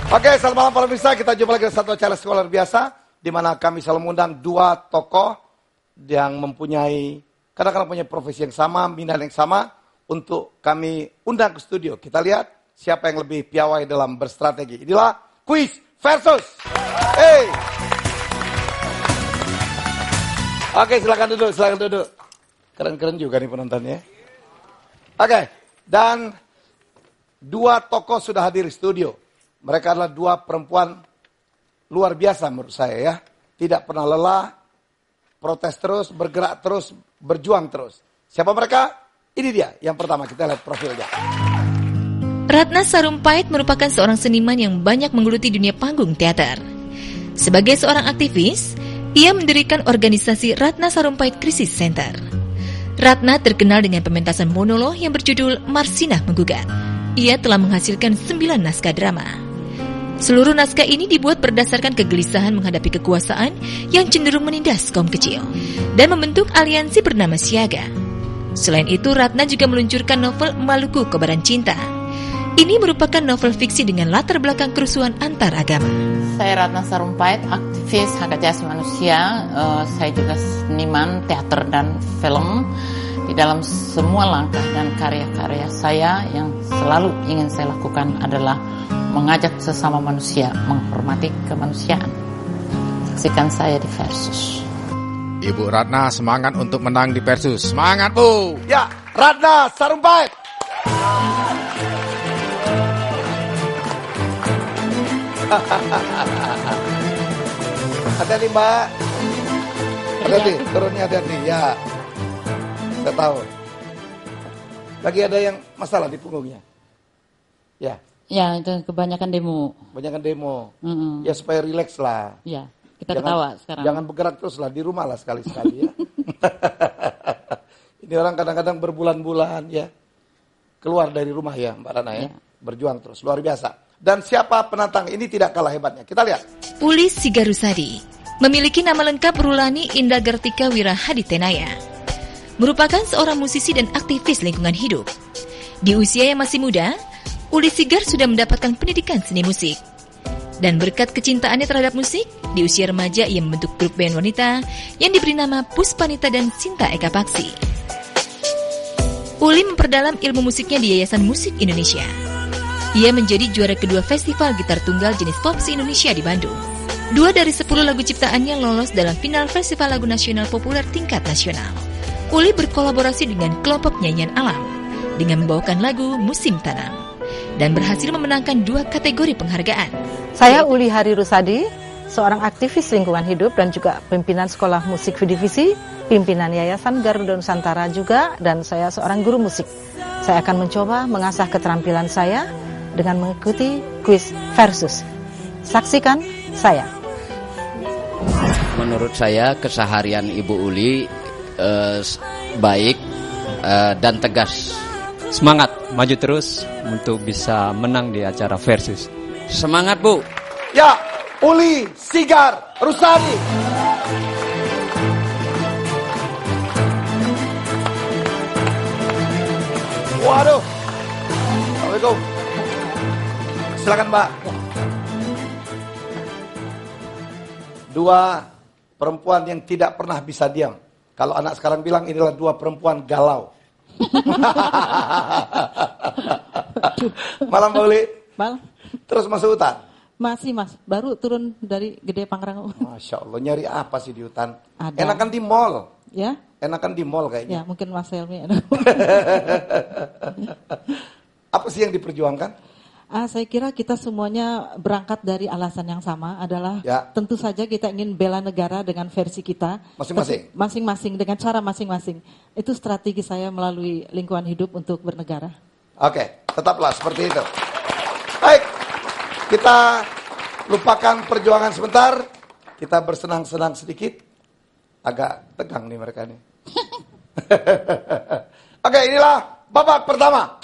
Oke, selamat malam para pemirsa. Kita jumpa lagi di satu acara sekolah luar biasa, di mana kami selalu mengundang dua tokoh yang mempunyai kadang-kadang punya profesi yang sama, minat yang sama, untuk kami undang ke studio. Kita lihat siapa yang lebih piawai dalam berstrategi. Inilah Quiz Versus. Hey. Oke, silakan duduk. Keren-keren juga nih penontonnya. Oke, dan dua tokoh sudah hadir di studio. Mereka adalah dua perempuan luar biasa menurut saya ya. Tidak pernah lelah, protes terus, bergerak terus, berjuang terus. Siapa mereka? Ini dia. Yang pertama kita lihat profilnya. Ratna Sarumpait merupakan seorang seniman yang banyak menggeluti dunia panggung teater. Sebagai seorang aktivis, ia mendirikan organisasi Ratna Sarumpait Crisis Center. Ratna terkenal dengan pementasan monolog yang berjudul Marsinah Menggugat. Ia telah menghasilkan 9 naskah drama. Seluruh naskah ini dibuat berdasarkan kegelisahan menghadapi kekuasaan yang cenderung menindas kaum kecil dan membentuk aliansi bernama Siaga. Selain itu, Ratna juga meluncurkan novel Maluku Kobaran Cinta. Ini merupakan novel fiksi dengan latar belakang kerusuhan antar agama. Saya Ratna Sarumpait, aktivis hak asasi manusia. Saya juga seniman teater dan film. Di dalam semua langkah dan karya-karya saya, yang selalu ingin saya lakukan adalah mengajak sesama manusia menghormati kemanusiaan. Saksikan saya di Versus. Ibu Ratna semangat untuk menang di Versus. Semangat, Bu! Ya, Ratna Sarumpait. Hati-hati, Mbak. Hati-hati, turunnya hati-hati. Ya, saya tahu. Lagi ada yang masalah di punggungnya. Ya. Ya, itu kebanyakan demo. Banyakan demo. Ya, supaya rileks lah. Ya, kita ketawa sekarang. Jangan bergerak terus lah, di rumah lah sekali-sekali ya. Ini orang kadang-kadang berbulan-bulan ya. Keluar dari rumah ya, Mbak Rana ya. Berjuang terus, luar biasa. Dan siapa penantang ini tidak kalah hebatnya. Kita lihat. Uli Sigarusadi memiliki nama lengkap Rulani Indah Gartika Wirahaditenaya. Merupakan seorang musisi dan aktivis lingkungan hidup. Di usia yang masih muda, Uli Sigar sudah mendapatkan pendidikan seni musik. Dan berkat kecintaannya terhadap musik, di usia remaja ia membentuk grup band wanita yang diberi nama Puspanita dan Sinta Eka Paksi. Uli memperdalam ilmu musiknya di Yayasan Musik Indonesia. Ia menjadi juara kedua Festival Gitar Tunggal jenis pop se-Indonesia di Bandung. 2 dari 10 lagu ciptaannya lolos dalam final Festival Lagu Nasional Populer tingkat nasional. Uli berkolaborasi dengan kelompok nyanyian alam dengan membawakan lagu Musim Tanam dan berhasil memenangkan 2 kategori penghargaan. Saya Uli Hari Rusadi, seorang aktivis lingkungan hidup dan juga pimpinan Sekolah Musik Vidivisi, pimpinan Yayasan Garuda Nusantara juga, dan saya seorang guru musik. Saya akan mencoba mengasah keterampilan saya dengan mengikuti Quiz Versus. Saksikan saya. Menurut saya keseharian Ibu Uli baik dan tegas. Semangat, maju terus untuk bisa menang di acara Versus. Semangat, Bu. Ya, Uli Sigar Rusadi. Waduh. Assalamualaikum. Silakan, Mbak. 2 perempuan yang tidak pernah bisa diam. Kalau anak sekarang bilang inilah 2 perempuan galau. Malam, Mbak Uli. Malam. Terus masuk hutan? Masih, Mas. Baru turun dari Gede Pangrango. Masya Allah, nyari apa sih di hutan? Ada. Enakan di mall. Ya? Enakan di mall kayaknya. Ya, mungkin Mas Helmi. Apa sih yang diperjuangkan? Saya kira kita semuanya berangkat dari alasan yang sama, adalah tentu saja kita ingin bela negara dengan versi kita. Masing-masing? Masing-masing, dengan cara masing-masing. Itu strategi saya melalui lingkungan hidup untuk bernegara. Oke, tetaplah seperti itu. Baik, kita lupakan perjuangan sebentar. Kita bersenang-senang sedikit. Agak tegang nih mereka nih. Oke, inilah babak pertama.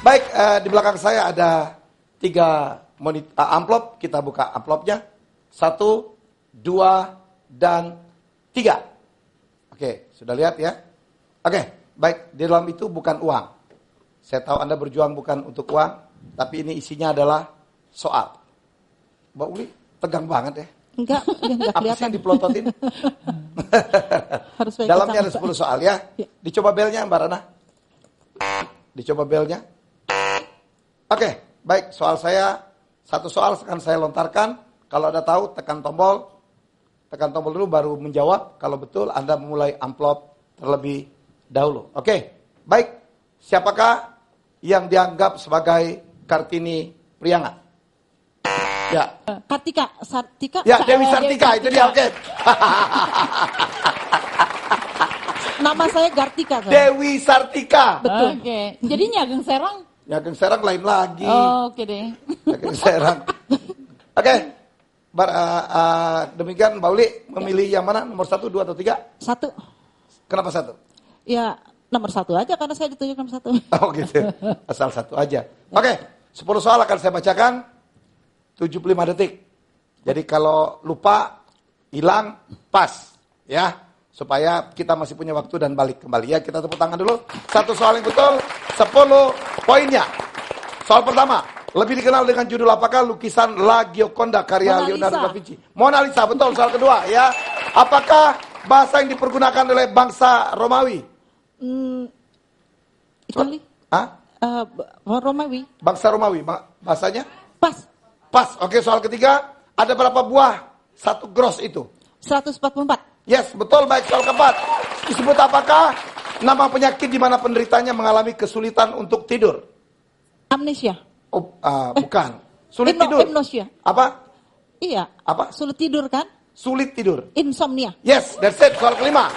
Baik, di belakang saya ada 3 amplop. Kita buka amplopnya. 1, 2, dan 3. Oke, sudah lihat ya? Oke, baik. Di dalam itu bukan uang. Saya tahu Anda berjuang bukan untuk uang, tapi ini isinya adalah soal. Mbak Uli, tegang banget ya. Enggak Apa kelihatan. sih yang dipelototin? Harus pakai Dalamnya ada kacamata. 10 soal ya. Ya. Dicoba belnya Mbak Rana. Dicoba belnya. Oke, baik. Soal saya, satu soal akan saya lontarkan. Kalau Anda tahu, tekan tombol. Tekan tombol dulu baru menjawab. Kalau betul, Anda memulai amplop terlebih dahulu. Oke, baik. Siapakah yang dianggap sebagai Kartini Priangan? Ya. Kartika, Sartika. Ya, Dewi Sartika, itu dia. Oke. Nama saya Gartika. Sir. Dewi Sartika. Betul. Oke. Jadi Ageng Serang? Ageng Serang lain lagi. Oh, oke deh. Ageng Serang. Oke. Demikian Mbak Uli memilih yang mana? Nomor 1, 2, atau 3? 1. Kenapa 1? Ya, nomor 1 aja karena saya ditunjuk nomor 1. Oh gitu. Asal 1 aja. Oke. 10 soal akan saya bacakan. 75 detik. Jadi kalau lupa, hilang, pas. Ya. Supaya kita masih punya waktu dan balik kembali. Ya, kita tepuk tangan dulu. Satu soal yang betul, 10 poinnya. Soal pertama, lebih dikenal dengan judul apakah lukisan La Gioconda karya Leonardo da Vinci? Mona Lisa, betul. Soal kedua, ya. Apakah bahasa yang dipergunakan oleh bangsa Romawi? Itali? Hah? Romawi. Bangsa Romawi, bahasanya? Pas. Pas. Oke, soal ketiga, ada berapa buah satu gros itu? 144. Yes, betul. Baik, soal keempat. Disebut apakah nama penyakit di mana penderitanya mengalami kesulitan untuk tidur? Amnesia. Oh, bukan. Sulit tidur. Hipnosia. Apa? Iya. Apa? Sulit tidur kan? Sulit tidur. Insomnia. Yes, that's it. Soal kelima.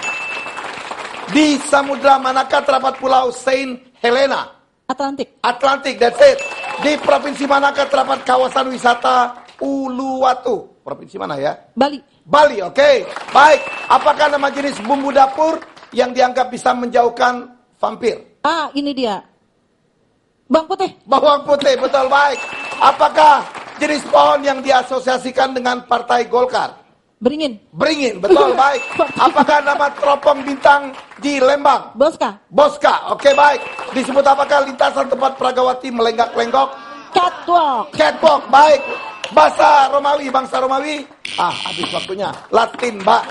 Di samudra manakah terdapat pulau Saint Helena? Atlantik. Atlantik, that's it. Di provinsi manakah terdapat kawasan wisata Uluwatu? Provinsi mana ya? Bali. Bali, oke. Baik, apakah nama jenis bumbu dapur yang dianggap bisa menjauhkan vampir? Ini dia. Bawang putih. Bawang putih, betul, baik. Apakah jenis pohon yang diasosiasikan dengan Partai Golkar? Beringin. Beringin, betul, baik. Apakah nama teropong bintang di Lembang? Boska. Boska, oke, baik. Disebut apakah lintasan tempat Pragawati melenggak-lenggok? Catwalk. Catwalk, baik. Bahasa Romawi, bangsa Romawi. Habis waktunya. Latin, Mbak.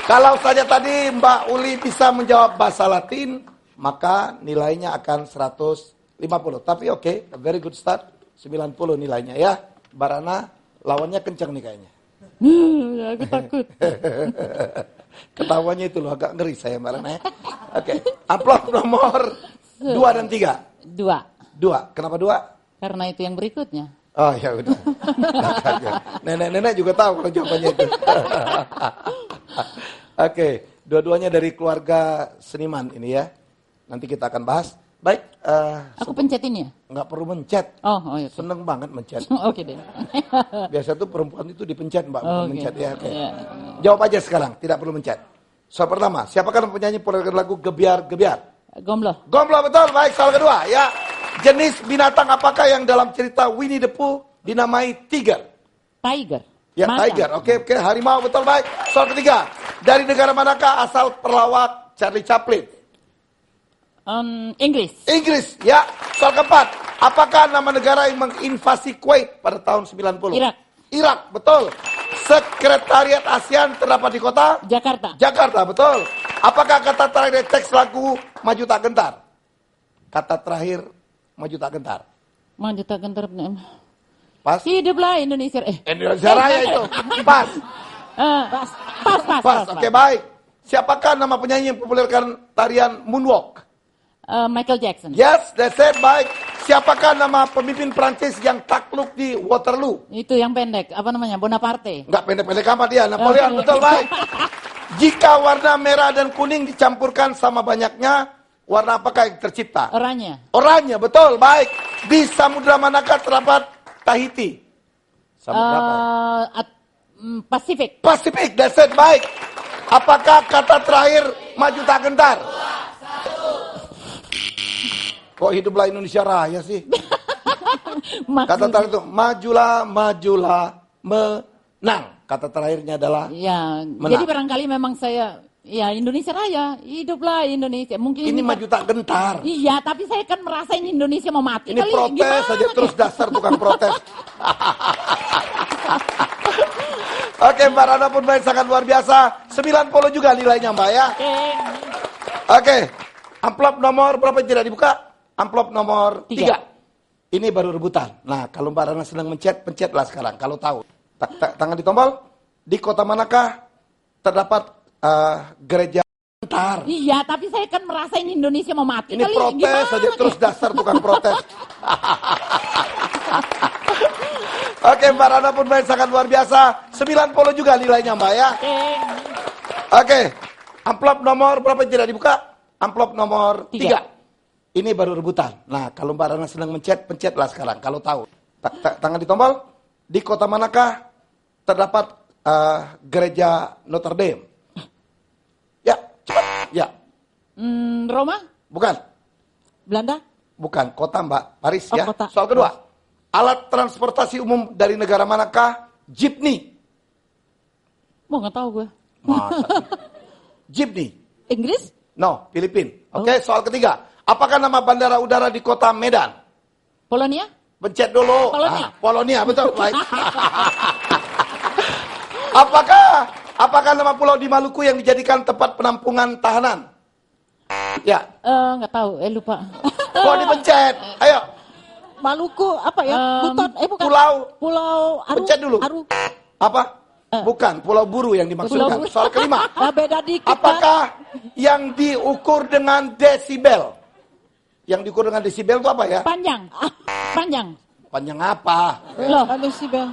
Kalau saja tadi Mbak Uli bisa menjawab bahasa Latin, maka nilainya akan 150. Tapi oke, a very good start. 90 nilainya ya. Mbak Rana, lawannya kencang nih kayaknya. Aku takut. Ketawanya itu loh, agak ngeri saya Mbak Rana ya. Oke, amplop nomor 2 dan 3. 2. Kenapa 2? Karena itu yang berikutnya. Oh ya udah. Nenek-nenek juga tahu kalau jawabannya itu. Oke, dua-duanya dari keluarga seniman ini ya. Nanti kita akan bahas. Baik. Aku pencetin ya? Nggak perlu mencet. Oh iya. Seneng banget mencet. Oke deh. Biasa tuh perempuan itu dipencet Mbak, bukan mencet ya. Oke. Yeah. Jawab aja sekarang, tidak perlu mencet. Soal pertama, siapakah penyanyi populer lagu Gebiar-Gebiar? Gomblo. Gomblo, betul. Baik, soal kedua ya. Jenis binatang apakah yang dalam cerita Winnie the Pooh dinamai tiger? Tiger. Ya, Macan. tiger. Oke, harimau, betul, baik. Soal ketiga, dari negara manakah asal pelawak Charlie Chaplin? Inggris. Inggris, ya. Soal keempat, apakah nama negara yang menginvasi Kuwait pada tahun 90? Irak. Irak, betul. Sekretariat ASEAN terdapat di kota? Jakarta. Jakarta, betul. Apakah kata terakhir teks lagu Maju Tak Gentar? Kata terakhir Maju Tak Gentar. Maju Tak Gentar. Pas? Hiduplah Indonesia. Indonesia Raya itu. Pas. Pas. Oke, baik. Siapakah nama penyanyi yang populerkan tarian Moonwalk? Michael Jackson. Yes, that's it, baik. Siapakah nama pemimpin Prancis yang takluk di Waterloo? Itu yang pendek, apa namanya? Bonaparte. Enggak pendek-pendek amat dia, Napoleon, betul, baik. Jika warna merah dan kuning dicampurkan sama banyaknya, warna apakah yang tercipta? Oranye. Oranye, betul, baik. Di samudra manakah terdapat Tahiti? Samudra apa ya? Pasifik. Pasifik, that's it, baik. Apakah kata terakhir Maju Tak Gentar? Kok hiduplah Indonesia Raya sih? Kata terakhir itu, majulah, majulah, menang. Kata terakhirnya adalah ya. menang. Jadi barangkali memang saya Ya Indonesia Raya, hiduplah Indonesia. Mungkin Ini maju tak gentar. Iya, tapi saya kan merasa ini Indonesia mau mati. Ini protes saja terus dasar tukang protes. Oke, Mbak Rana pun main sangat luar biasa. 90 juga nilainya, Mbak ya. Oke. Amplop nomor berapa yang tidak dibuka? Amplop nomor 3. Ini baru rebutan. Nah, kalau Mbak Rana sedang mencet, pencetlah sekarang. Kalau tahu. Tangan di tombol. Di kota manakah terdapat gereja bentar? Iya, tapi saya kan merasa ini Indonesia mau mati. Ini protes saja terus dasar tukang protes. Oke, Mbak Rana pun main sangat luar biasa. 90 juga nilainya, Mbak ya. Oke. Amplop nomor berapa yang tidak dibuka? Amplop nomor 3. Ini baru rebutan. Nah, kalau Mbak Rana sedang mencet, pencetlah sekarang. Kalau tahu. Tangan di tombol. Di kota manakah terdapat gereja Notre Dame? Ya, cepat. Ya. Roma? Bukan. Belanda? Bukan. Kota, Mbak. Paris ya. Kota. Soal kedua. Alat transportasi umum dari negara manakah? Jeepney. Mau nggak tahu gue. Masa sih? Jeepney. Inggris? No, Filipina. Oke, soal ketiga. Apakah nama bandara udara di kota Medan? Polonia? Pencet dulu. Polonia. Polonia, betul. Baik. Apakah nama pulau di Maluku yang dijadikan tempat penampungan tahanan? Ya. Nggak tahu, lupa. Kok dipencet? Ayo. Maluku apa ya? Buton, bukan. Pulau Aru. Pencet dulu. Aru. Apa? Bukan, Pulau Buru yang dimaksudkan. Soal kelima. Beda dikit. Apakah yang diukur dengan desibel? Yang diukur dengan desibel itu apa ya? Panjang. Panjang apa? Loh, desibel.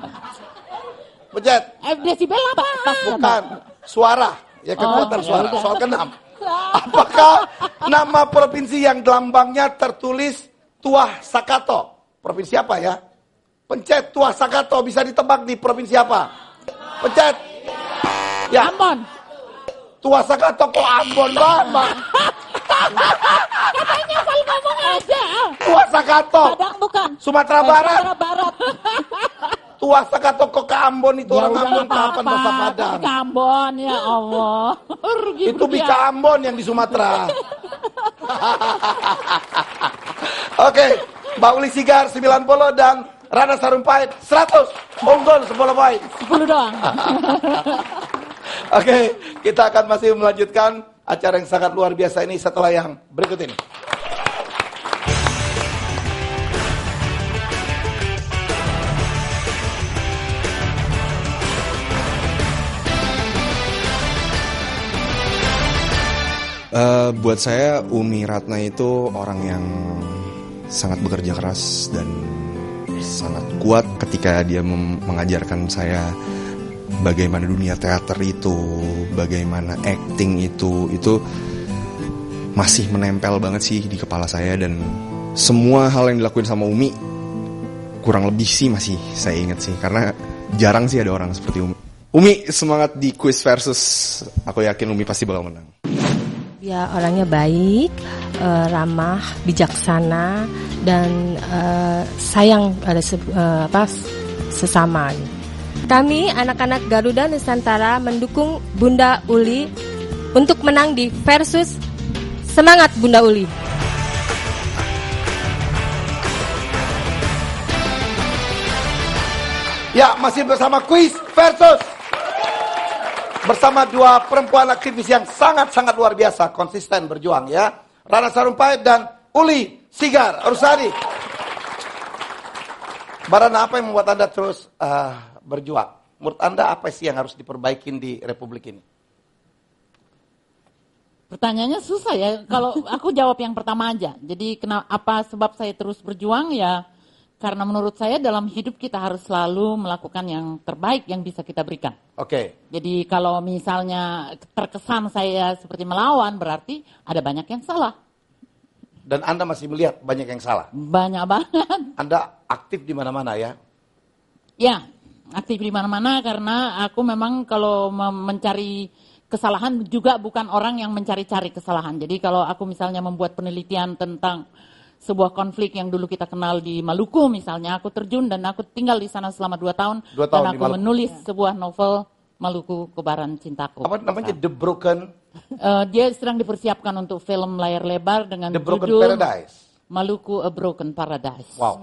Pencet. Desibel apa? Bukan. Suara. Ya, kekuatan suara. Soal keenam. Apakah nama provinsi yang lambangnya tertulis Tuah Sakato? Provinsi apa ya? Pencet Tuah Sakato. Bisa ditebak di provinsi apa? Pencet. Ya. Ambon. Tuah Sakato kok Ambon banget. Katanya asal ngomong aja. Tuah Sakato. Padang bukan. Sumatera Barat. Sumatera Barat. Tuah Sakato kok ke Ambon itu Ya orang udah, Ambon nggak kapan bahasa apa-apa. Padang. Ke Ambon, ya Allah. Itu Bika Ambon yang di Sumatera. Oke, Mbak Uli Sigar 90 dan Rana Sarumpait 100. Unggul 10 poin. 10 doang. Oke, kita akan masih melanjutkan acara yang sangat luar biasa ini setelah yang berikut ini. Buat saya Umi Ratna itu orang yang sangat bekerja keras dan sangat kuat ketika dia mengajarkan saya bagaimana dunia teater itu, bagaimana acting itu masih menempel banget sih di kepala saya. Dan semua hal yang dilakuin sama Umi kurang lebih sih masih saya ingat sih, karena jarang sih ada orang seperti Umi. Umi semangat di quiz versus, aku yakin Umi pasti bakal menang. Ya, orangnya baik, ramah, bijaksana, dan sayang pada sesama. Kami anak-anak Garuda Nusantara mendukung Bunda Uli untuk menang di versus. Semangat Bunda Uli. Ya, masih bersama quiz versus. Bersama dua perempuan aktivis yang sangat-sangat luar biasa, konsisten berjuang ya. Rana Sarumpait dan Uli Sigar Rusadi. Mbak Rana, apa yang membuat Anda terus berjuang? Menurut Anda apa sih yang harus diperbaikin di Republik ini? Pertanyaannya susah ya. Kalau aku jawab yang pertama aja. Jadi apa sebab saya terus berjuang ya? Karena menurut saya dalam hidup kita harus selalu melakukan yang terbaik yang bisa kita berikan. Oke. Jadi kalau misalnya terkesan saya seperti melawan, berarti ada banyak yang salah. Dan Anda masih melihat banyak yang salah? Banyak banget. Anda aktif di mana-mana ya? Ya, aktif di mana-mana karena aku memang kalau mencari kesalahan juga bukan orang yang mencari-cari kesalahan. Jadi kalau aku misalnya membuat penelitian tentang sebuah konflik yang dulu kita kenal di Maluku misalnya, aku terjun dan aku tinggal di sana selama 2 tahun. 2 tahun dan aku menulis sebuah novel Maluku Kobaran Cintaku. Apa namanya? The Broken Dia sedang dipersiapkan untuk film layar lebar dengan The Broken judul Paradise. Maluku A Broken Paradise. Wow.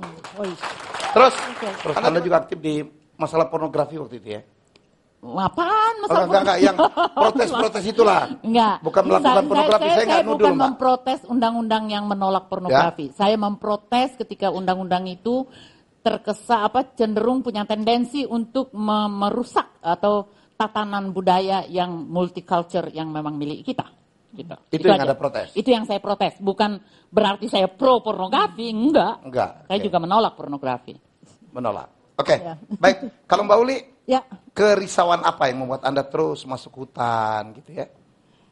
Terus Anda juga aktif di masalah pornografi waktu itu ya? Apaan masalah enggak, yang protes-protes itulah. Enggak. Bukan melakukan pornografi, saya enggak nuduh, bukan Mbak. memprotes undang-undang yang menolak pornografi. Ya? Saya memprotes ketika undang-undang itu cenderung punya tendensi untuk merusak atau tatanan budaya yang multicultural yang memang milik kita. Gitu. Itu yang ada protes. Itu yang saya protes. Bukan berarti saya pro pornografi, enggak. Saya juga menolak pornografi. Menolak. Oke, baik. Kalau Mbak Uli, kerisauan apa yang membuat Anda terus masuk hutan gitu ya?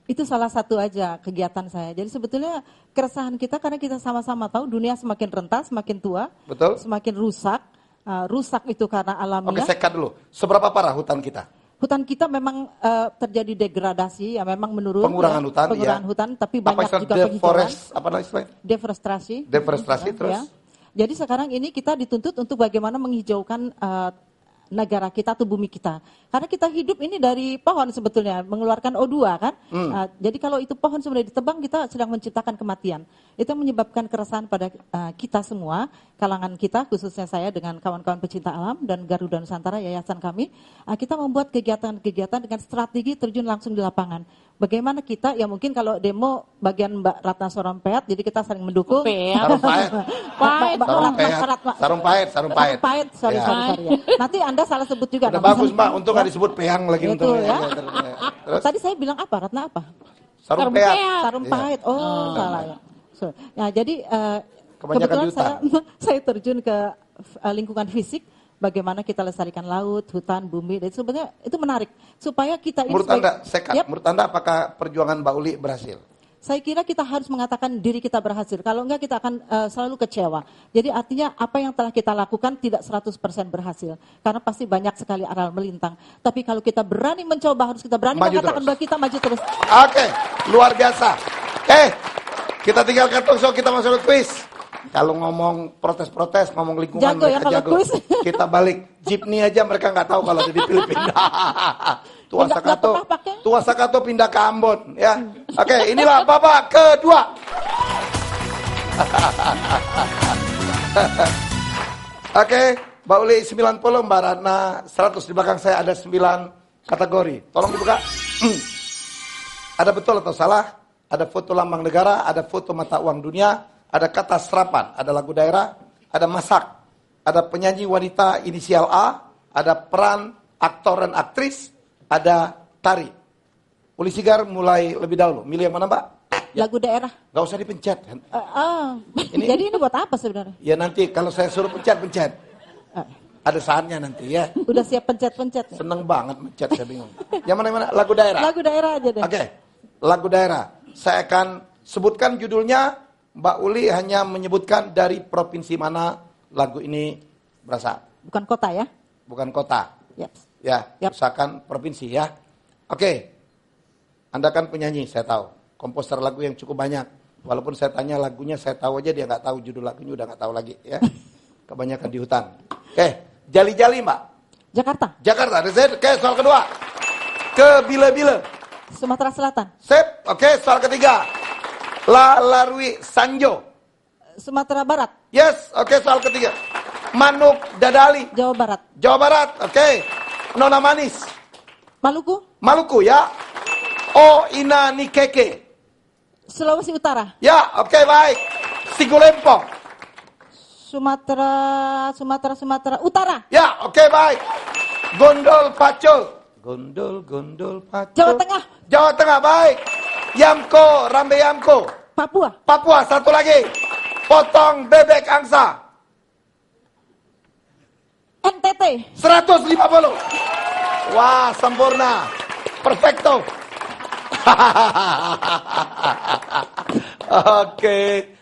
Itu salah satu aja kegiatan saya. Jadi sebetulnya keresahan kita karena kita sama-sama tahu dunia semakin rentas, semakin tua, betul, semakin rusak. Rusak itu karena alamiah. Oke, saya cut dulu. Seberapa parah hutan kita? Hutan kita memang terjadi degradasi, ya memang menurun. Pengurangan hutan, pengurangan hutan, tapi banyak juga penghijauan. Apa namanya? Deforestasi. Deforestasi terus. Ya. Jadi sekarang ini kita dituntut untuk bagaimana menghijaukan negara kita atau bumi kita. Karena kita hidup ini dari pohon sebetulnya, mengeluarkan O2 kan. Jadi kalau itu pohon sebenarnya ditebang, kita sedang menciptakan kematian. Itu menyebabkan keresahan pada kita semua, kalangan kita, khususnya saya dengan kawan-kawan pecinta alam dan Garuda Nusantara, yayasan kami. Kita membuat kegiatan-kegiatan dengan strategi terjun langsung di lapangan. Bagaimana kita, ya mungkin kalau demo bagian Mbak Ratna Sarumpait, jadi kita saling mendukung. Sarumpait. Sorry. Nanti Anda salah sebut juga. Udah bagus Mbak, untung nggak disebut peyang lagi untungnya. Ya. Tadi saya bilang apa? Ratna apa? Sarumpait. Oh, salah ya. Nah, jadi kebetulan saya terjun ke lingkungan fisik. Bagaimana kita lestarikan laut, hutan, bumi, dan sebenarnya itu menarik supaya kita ini. Menurut Anda apakah perjuangan Mbak Uli berhasil? Saya kira kita harus mengatakan diri kita berhasil. Kalau enggak kita akan selalu kecewa. Jadi artinya apa yang telah kita lakukan tidak 100% berhasil. Karena pasti banyak sekali aral melintang. Tapi kalau kita berani mencoba, harus kita berani mengatakan bahwa kita maju terus. Oke, luar biasa. Kita tinggalkan talk show, kita masuk ke quiz. Kalau ngomong protes-protes, ngomong lingkungan jago, mereka jago. Kita balik jeepney aja mereka nggak tahu kalau ada di Filipina. Tua Sakato pindah ke Ambon ya. Oke, inilah babak kedua. Oke, Mbak Uli 90, Mbak Ratna 100. Di belakang saya ada 9 kategori. Tolong dibuka. Ada betul atau salah? Ada foto lambang negara, ada foto mata uang dunia, ada kata serapan, ada lagu daerah, ada masak, ada penyanyi wanita inisial A, ada peran aktor dan aktris, ada tari. Uli Sigar mulai lebih dahulu. Milih yang mana, Mbak? Lagu daerah. Gak usah dipencet. Jadi ini buat apa sebenarnya? Ya nanti kalau saya suruh pencet. Ada saatnya nanti ya. Udah siap pencet-pencet. Seneng banget pencet, saya bingung. Yang mana? Lagu daerah. Lagu daerah aja deh. Oke, lagu daerah. Saya akan sebutkan judulnya. Mbak Uli hanya menyebutkan dari provinsi mana lagu ini berasal. Bukan kota ya? Bukan kota. Yep. Usahakan provinsi ya. Oke. Anda kan penyanyi, saya tahu. Komposer lagu yang cukup banyak. Walaupun saya tanya lagunya, saya tahu aja dia nggak tahu judul lagunya, udah nggak tahu lagi ya. Kebanyakan di hutan. Oke, Jali-Jali Mbak. Jakarta. Oke, soal kedua. Ke Bile-Bile. Sumatera Selatan. Sip. Oke, soal ketiga. Larui Sanjo. Sumatera Barat. Yes, oke, soal ketiga. Manuk Dadali. Jawa Barat. Oke. Nona Manis. Maluku ya. O Ina Nikeke. Sulawesi Utara. Ya, oke, baik. Sigulempong. Sumatera Utara. Ya, oke, baik. Gondol Pacul. Gondol Pacul. Jawa Tengah, baik. Rambe Yamko. Papua, satu lagi. Potong bebek angsa. NTT. 150. Wah, sempurna. Perfecto. Oke,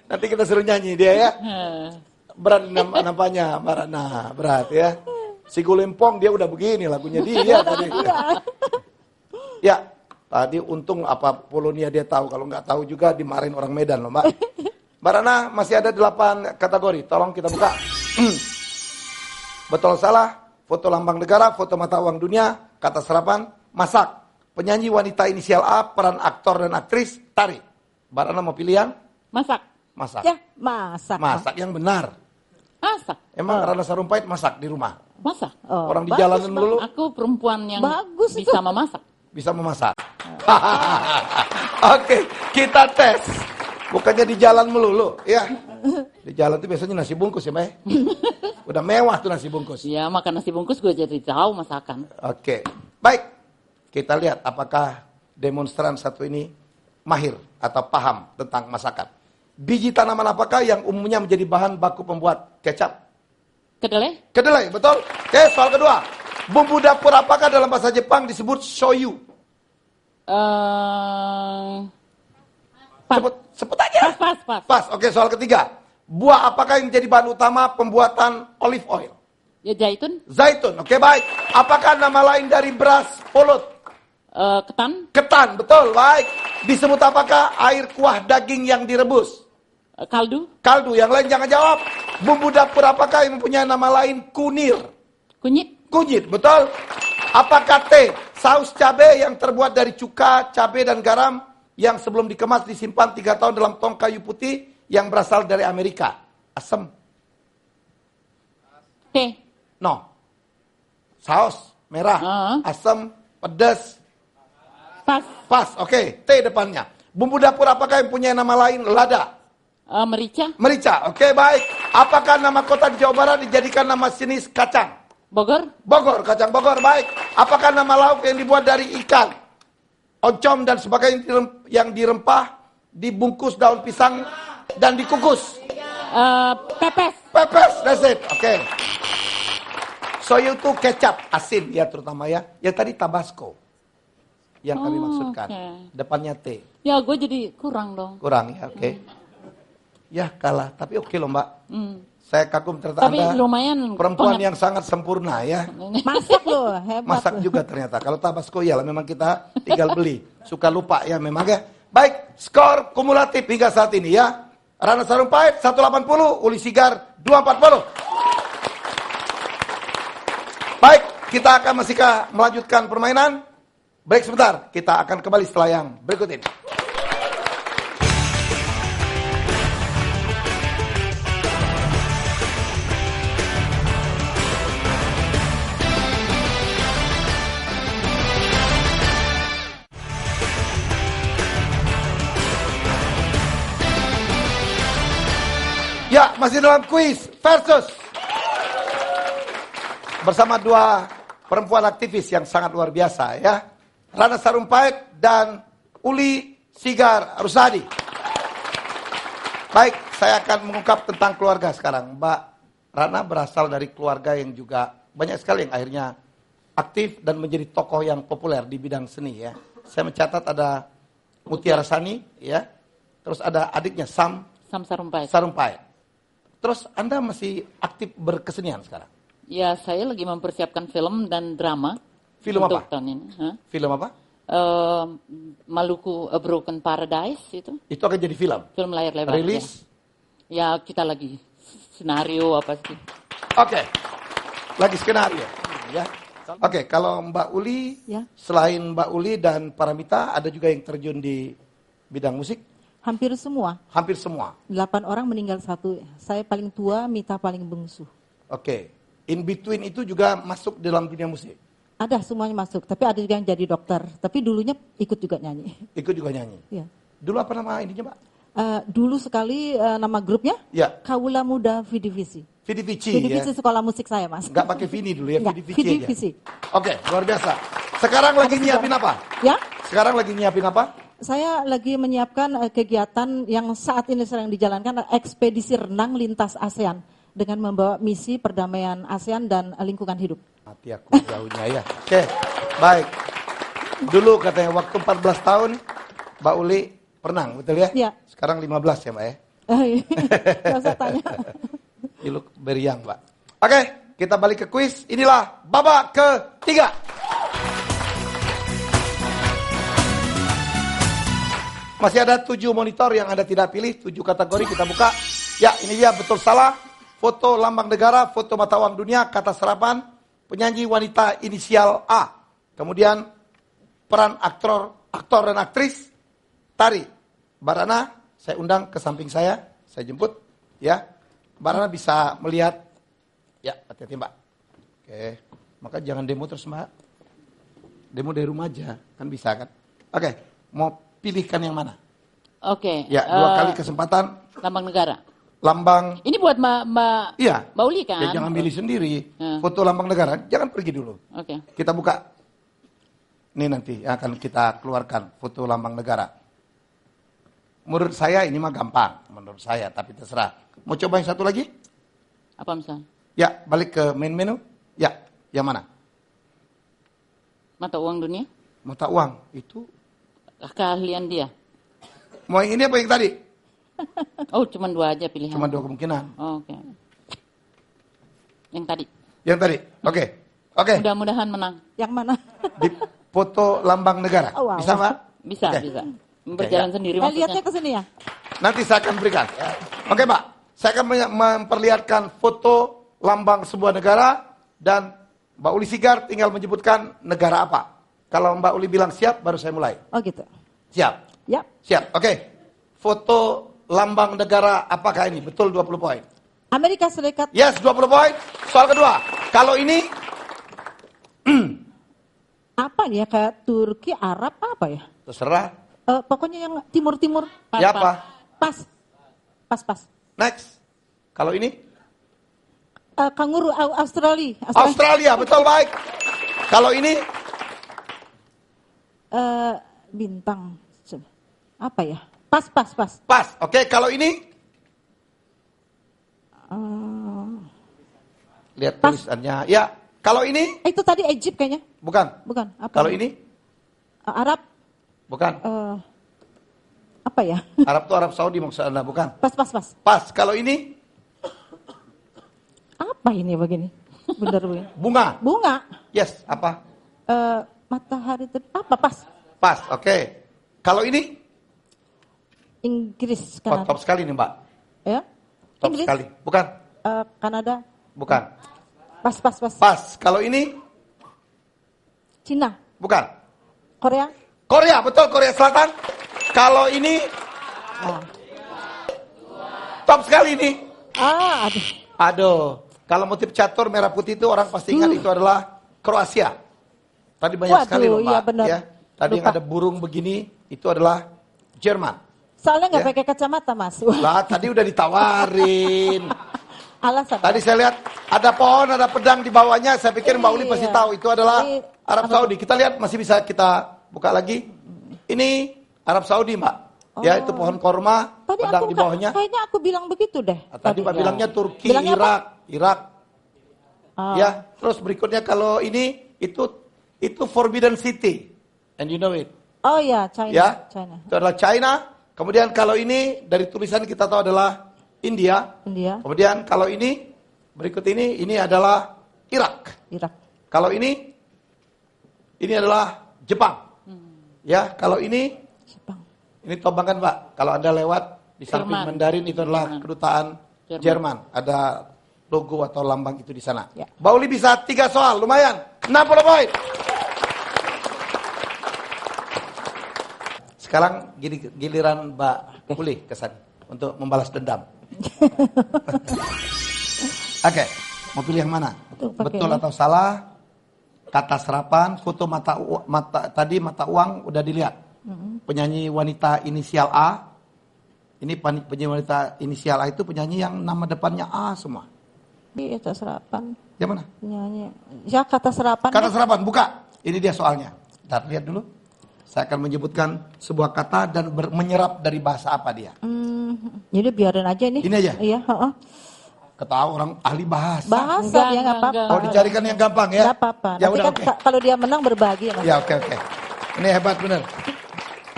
nanti kita suruh nyanyi dia ya. Berat nampaknya, Mbak Ratna. Berat ya. Si Gulempong dia udah begini lagunya dia tadi. Ya. Tadi untung apa Polonia dia tahu, kalau nggak tahu juga dimarahin orang Medan loh Mbak. Mbak Rana masih ada 8 kategori, tolong kita buka. Betul salah, foto lambang negara, foto mata uang dunia, kata serapan, masak. penyanyi wanita inisial A, peran aktor dan aktris, tarik. Mbak Rana mau pilih yang? Masak. Masak. Ya, masak. Masak yang benar. Masak. Emang Rana Sarumpait masak di rumah? Masak. Orang di jalanan melulu? Aku perempuan yang Bagus bisa itu. memasak. Bisa memasak. Oke, kita tes. Bukannya di jalan melulu, ya. Di jalan tuh biasanya nasi bungkus ya, Mbak. Udah mewah tuh nasi bungkus. Ya, makan nasi bungkus gue jadi tahu masakan. Oke, baik. Kita lihat apakah demonstran satu ini mahir atau paham tentang masakan. Biji tanaman apakah yang umumnya menjadi bahan baku pembuat kecap? Kedelai? Kedelai, betul. Oke, soal kedua. Bumbu dapur apakah dalam bahasa Jepang disebut shoyu? Sebut aja. Pas. Oke, soal ketiga. Buah apakah yang menjadi bahan utama pembuatan olive oil? Ya, zaitun. Zaitun, oke baik. Apakah nama lain dari beras pulut? Ketan. Ketan, betul, baik. Disebut apakah air kuah daging yang direbus? Kaldu. Kaldu, yang lain jangan jawab. Bumbu dapur apakah yang mempunyai nama lain kunir? Kunyit. Kunyit, betul. Apakah teh, saus cabai yang terbuat dari cuka, cabai dan garam yang sebelum dikemas disimpan 3 tahun dalam tong kayu putih yang berasal dari Amerika? Asam. Teh. No. Saus merah, asam, pedas. Pas, oke. T depannya. Bumbu dapur apakah yang punya nama lain? Lada. Merica. Merica, oke baik. Apakah nama kota di Jawa Barat dijadikan nama jenis kacang? Bogor. Bogor, kacang Bogor, baik. Apakah nama lauk yang dibuat dari ikan, oncom dan sebagainya yang dirempah, dibungkus daun pisang dan dikukus? Pepes. Pepes, that's it, oke. Soyu itu kecap, asin ya terutama ya. Yang tadi Tabasco yang kami maksudkan. Okay. Depannya T. Ya, gue jadi kurang dong. Kurang ya, oke. Ya kalah, tapi oke loh Mbak. Saya kagum ternyata Tapi Anda lumayan perempuan yang sangat sempurna ya. Masak loh, hebat. Masak juga ternyata. Kalau Tabasco ya memang kita tinggal beli. Suka lupa ya memang ya. Baik, skor kumulatif hingga saat ini ya. Rana Sarumpait 180, Uli Sigar 240. Baik, kita akan masih melanjutkan permainan. Break sebentar, kita akan kembali setelah yang berikut ini. Ya, masih dalam kuis versus bersama dua perempuan aktivis yang sangat luar biasa ya. Rana Sarumpait dan Uli Sigar Rusadi. Baik, saya akan mengungkap tentang keluarga sekarang. Mbak Rana berasal dari keluarga yang juga banyak sekali yang akhirnya aktif dan menjadi tokoh yang populer di bidang seni ya. Saya mencatat ada Mutiara Sani ya. Terus ada adiknya Sam Sarumpait. Terus Anda masih aktif berkesenian sekarang? Ya, saya lagi mempersiapkan film dan drama. Film apa? Tahun ini. Film apa? Maluku A Broken Paradise itu. Itu akan jadi film? Film layar lebar. Rilis? Ya, kita lagi senario apa sih. Oke. Lagi skenario. Ya. Oke, kalau Mbak Uli, ya. Selain Mbak Uli dan Paramita, ada juga yang terjun di bidang musik? Hampir semua. Hampir semua. 8 orang meninggal 1. Saya paling tua, Mita paling bungsu. Oke. In between itu juga masuk dalam dunia musik? Ada, semuanya masuk. Tapi ada juga yang jadi dokter. Tapi dulunya ikut juga nyanyi. Ikut juga nyanyi? Iya. Dulu apa nama ininya, Mbak? Dulu sekali nama grupnya? Ya. Kaula Muda Vidivisi. Vidivisi Vidivisi ya? Sekolah musik saya, Mas. Nggak pakai Vini dulu ya? Vidivisi aja. Oke, luar biasa. Sekarang lagi nyiapin apa? Ya? Sekarang lagi nyiapin apa? Saya lagi menyiapkan kegiatan yang saat ini sedang dijalankan, ekspedisi renang lintas ASEAN dengan membawa misi perdamaian ASEAN dan lingkungan hidup. Mati aku jauhnya ya. Oke, baik. Dulu katanya waktu 14 tahun Mbak Uli perenang, betul ya? Iya. Sekarang 15 ya Mbak ya? Nggak usah tanya. You look very young, Mbak. Oke, kita balik ke kuis. Inilah babak ketiga. Masih ada 7 monitor yang Anda tidak pilih, 7 kategori kita buka. Ya, ini dia betul salah. Foto lambang negara, foto mata uang dunia, kata serapan, penyanyi wanita inisial A. Kemudian peran aktor dan aktris tari. Mbak Ratna, saya undang ke samping saya jemput, ya. Mbak Ratna bisa melihat, ya, hati-hati Mbak. Oke, maka jangan demo terus Mbak. Demo dari rumah aja, kan bisa kan? Oke, mau pilihkan yang mana? Oke. Ya, 2 kali kesempatan. Lambang negara. Lambang. Ini buat Mbak Iya. Mbak Uli kan? Ya jangan milih sendiri. Ya. Foto lambang negara, jangan pergi dulu. Oke. Kita buka. Ini nanti yang akan kita keluarkan foto lambang negara. Menurut saya ini mah gampang, menurut saya, tapi terserah. Mau coba yang satu lagi? Apa misalnya? Ya, balik ke main menu. Ya, yang mana? Mata uang dunia? Mata uang, itu. Keahlian dia. Mau yang ini apa yang tadi? Oh, cuma 2 aja pilihan. Cuma 2 kemungkinan. Oh, oke. Yang tadi. Yang tadi, oke. Oke. Mudah-mudahan menang. Yang mana? Di foto lambang negara. Oh, wow. Bisa Pak? Bisa, Oke. bisa. Berjalan ya. sendiri Lihatnya maksudnya. ke sini ya. Nanti saya akan berikan. Oke Pak, saya akan memperlihatkan foto lambang sebuah negara dan Mbak Uli Sigar tinggal menyebutkan negara apa. Kalau Mbak Uli bilang siap, baru saya mulai. Oh gitu. Siap? Ya. Siap, oke. Foto lambang negara apakah ini? Betul 20 poin. Amerika Serikat. Yes, 20 poin. Soal kedua, kalau ini Apa nih ya, kayak Turki, Arab, apa ya? terserah. Pokoknya yang timur-timur. Ya apa? Pas. Next. Kalau ini? Kanguru, Australia. Australia, betul baik. Kalau ini? Bintang. Apa ya? Pas. Pas. Oke, kalau ini? Lihat Pas. tulisannya. Ya, kalau ini? Itu tadi Egypt kayaknya. Bukan. Apa? Kalau ini? Arab. Bukan. Apa ya? Arab tuh Arab Saudi maksud Anda, bukan? Pas. Pas. Kalau ini? Apa ini begini? Bener begini. Bunga. Yes, apa? Matahari apa? Pas. Pas, oke. Kalau ini? Inggris, Oh, Kanada. top sekali nih, Mbak. Ya? Top Inggris. sekali. Bukan? Kanada. Bukan. Pas. Pas. Kalau ini? Cina. Bukan. Korea, betul, Korea Selatan. Kalau ini? Top sekali nih. Aduh. Kalau motif catur merah putih itu orang pasti ingat itu adalah Kroasia. Tadi banyak sekali loh, Mbak. Iya benar. Ya. Tadi yang ada burung begini itu adalah Jerman. Soalnya nggak Ya. pakai kacamata, Mas. Lah, tadi udah ditawarin. Alasan. Tadi saya lihat ada pohon, ada pedang di bawahnya. Saya pikir Mbak Uli pasti tahu itu adalah Arab Saudi. Kita lihat masih bisa kita buka lagi. Ini Arab Saudi, Mbak. Ya, itu pohon korma, Tadi pedang aku di bawahnya. kayaknya aku bilang begitu deh. Tadi Mbak bilangnya Turki, Bilangnya apa? Irak. Ya, terus berikutnya kalau ini itu Forbidden City. And you know it. Oh ya, China. Ya, China. itu adalah China. Kemudian kalau ini dari tulisan kita tahu adalah India. Kemudian kalau ini berikut ini adalah Irak. Kalau ini adalah Jepang. Ya, kalau ini tombang kan Pak. Kalau Anda lewat di samping Jerman. Mandarin itu adalah kedutaan Jerman. Ada logo atau lambang itu di sana. Ya. Mbak Uli bisa 3 soal, lumayan. 60 poin. Sekarang giliran Mbak Uli kesan untuk membalas dendam. Oke, mau pilih yang mana? Betul atau salah? Kata serapan, foto mata uang udah dilihat. Penyanyi wanita inisial A. Ini penyanyi wanita inisial A itu penyanyi yang nama depannya A semua. Di kata serapan. Yang mana? Penyanyi. Ya, kata serapan. Kata serapan, buka. Ini dia soalnya. Ntar lihat dulu. Saya akan menyebutkan sebuah kata dan menyerap dari bahasa apa dia. Jadi biarin aja nih. Ini aja? Iya, Ketahui orang ahli bahasa. Bahasa dia nggak apa-apa. Oh, dicarikan yang gampang ya? Nggak apa-apa. Ya Nanti udah, kan oke. kalau dia menang berbagi ya, Mas. Ya, oke. Ini hebat bener.